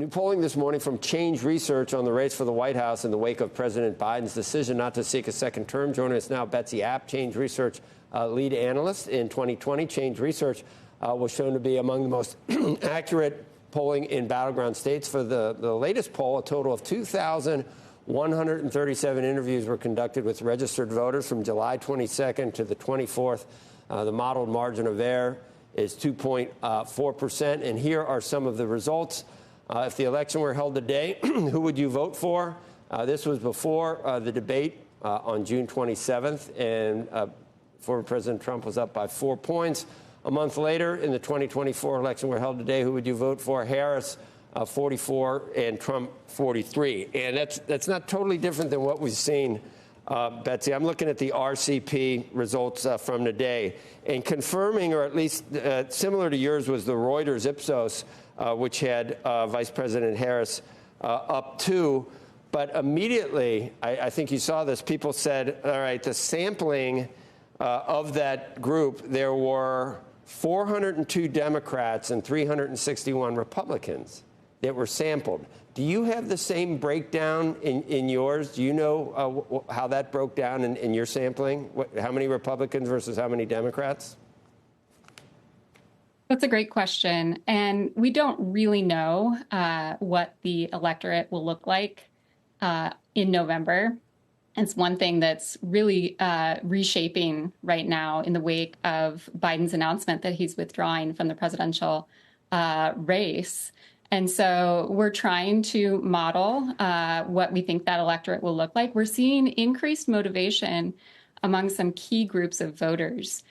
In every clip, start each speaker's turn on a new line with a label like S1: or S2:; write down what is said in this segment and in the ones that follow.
S1: New polling this morning from Change Research on the race for the White House in the wake of President Biden's decision not to seek a second term. Joining us now, Betsy App, Change Research lead analyst in 2020. Change Research was shown to be among the most accurate polling in battleground states. For the latest poll, a total of 2,137 interviews were conducted with registered voters from July 22nd to the 24th. The modeled margin of error is 2.4%. And here are some of the results. If the election were held today, who would you vote for? This was before the debate on June 27th, and former President Trump was up by 4 points. A month later, in the 2024 election were held today, who would you vote for? Harris, 44, and Trump, 43. And that's not totally different than what we've seen, Betsy. I'm looking at the RCP results from today. And confirming, or at least similar to yours, was the Reuters Ipsos, which had Vice President Harris up 2. But immediately, I think you saw this, people said, all right, the sampling of that group, there were 402 Democrats and 361 Republicans that were sampled. Do you have the same breakdown in yours? Do you know how that broke down in your sampling? How many Republicans versus how many Democrats?
S2: That's a great question. And we don't really know what the electorate will look like in November. It's one thing that's really reshaping right now in the wake of Biden's announcement that he's withdrawing from the presidential race. And so we're trying to model what we think that electorate will look like. We're seeing increased motivation among some key groups of voters.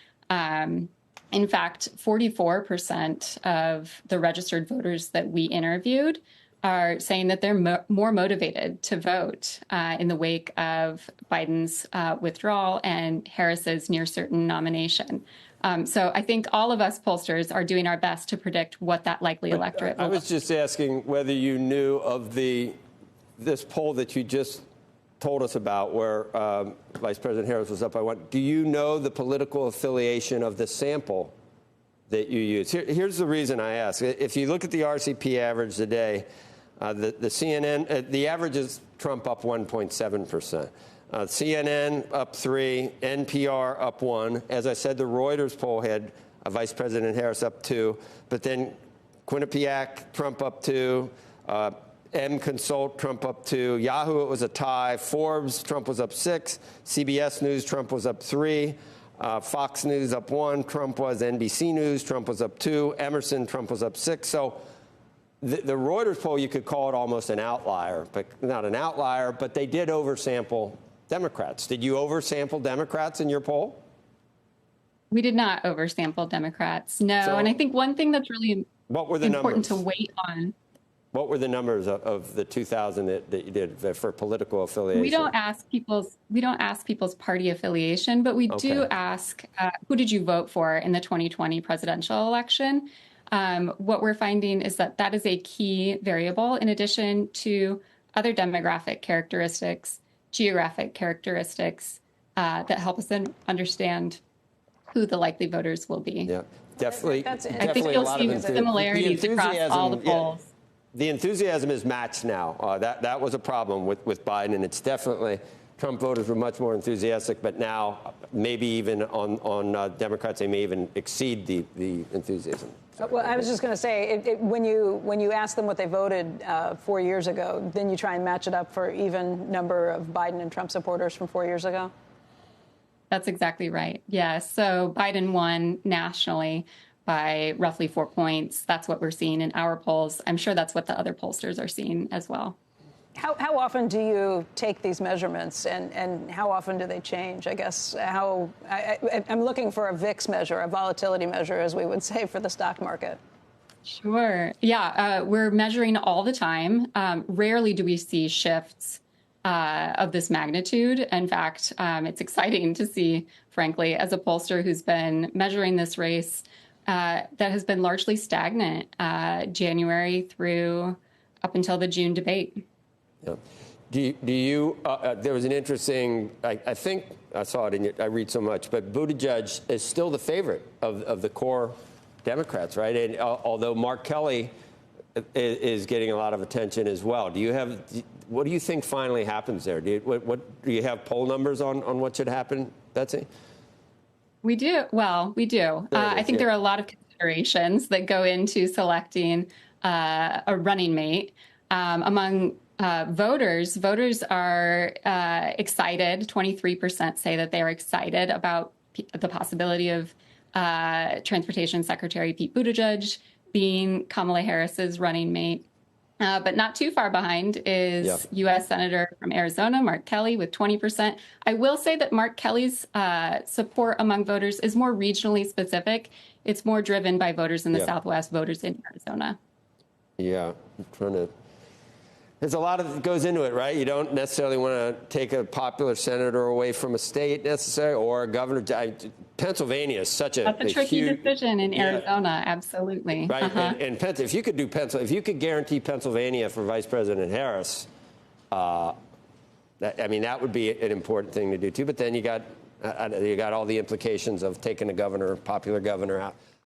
S2: In fact, 44% of the registered voters that we interviewed are saying that they're more motivated to vote in the wake of Biden's withdrawal and Harris's near certain nomination. So I think all of us pollsters are doing our best to predict what that likely electorate will
S1: I was just asking whether you knew of this poll that you just told us about, where Vice President Harris was up by 1. Do you know the political affiliation of the sample that you use? Here's the reason I ask. If you look at the RCP average today, the CNN, the average is Trump up 1.7%. CNN up 3, NPR up 1. As I said, the Reuters poll had Vice President Harris up 2, but then Quinnipiac, Trump up 2, M-Consult, Trump up 2, Yahoo, it was a tie, Forbes, Trump was up 6, CBS News, Trump was up 3, Fox News up 1, Trump was, NBC News, Trump was up 2, Emerson, Trump was up 6. So the Reuters poll, you could call it almost an outlier, but not an outlier, but they did oversample Democrats. Did you oversample Democrats in your poll?
S2: We did not oversample Democrats, no. So, and I think one thing that's really important to wait on.
S1: What were the numbers of the 2,000 that you did for political affiliation?
S2: We don't ask people's party affiliation, but we do ask who did you vote for in the 2020 presidential election. What we're finding is that is a key variable in addition to other demographic characteristics, geographic characteristics that help us then understand who the likely voters will be.
S1: Yeah, definitely.
S2: I think you'll see similarities across all the polls.
S1: Yeah. The enthusiasm is matched now. That was a problem with Biden, and it's definitely Trump voters were much more enthusiastic, but now maybe even on Democrats, they may even exceed the enthusiasm.
S3: Well, I was just going to say, when you ask them what they voted 4 years ago, then you try and match it up for even number of Biden and Trump supporters from 4 years ago?
S2: That's exactly right. Yeah. So Biden won nationally by roughly 4 points. That's what we're seeing in our polls. I'm sure that's what the other pollsters are seeing as well.
S3: How often do you take these measurements, and how often do they change? I guess I'm looking for a VIX measure, a volatility measure, as we would say, for the stock market.
S2: Sure. Yeah, we're measuring all the time. Rarely do we see shifts of this magnitude. In fact, it's exciting to see, frankly, as a pollster who's been measuring this race that has been largely stagnant January through up until the June debate.
S1: Yeah. Do you there was an interesting, I think I saw it I read so much, but Buttigieg is still the favorite of the core Democrats, right? And although Mark Kelly is getting a lot of attention as well. What do you think finally happens there? Do you have poll numbers on what should happen, Betsy?
S2: We do. Well, we do. I think there are a lot of considerations that go into selecting a running mate. Among voters are excited. 23% say that they're excited about the possibility of Transportation Secretary Pete Buttigieg being Kamala Harris's running mate. But not too far behind is U.S. Senator from Arizona, Mark Kelly, with 20%. I will say that Mark Kelly's support among voters is more regionally specific. It's more driven by voters in the Southwest, voters in Arizona.
S1: Yeah, I'm trying to. There's a lot that goes into it, right? You don't necessarily want to take a popular senator away from a state necessarily, or a governor. Pennsylvania is such a
S2: That's a tricky decision in Arizona, absolutely.
S1: Right, and if you could guarantee Pennsylvania for Vice President Harris, that would be an important thing to do too. But then you got all the implications of taking a popular governor out.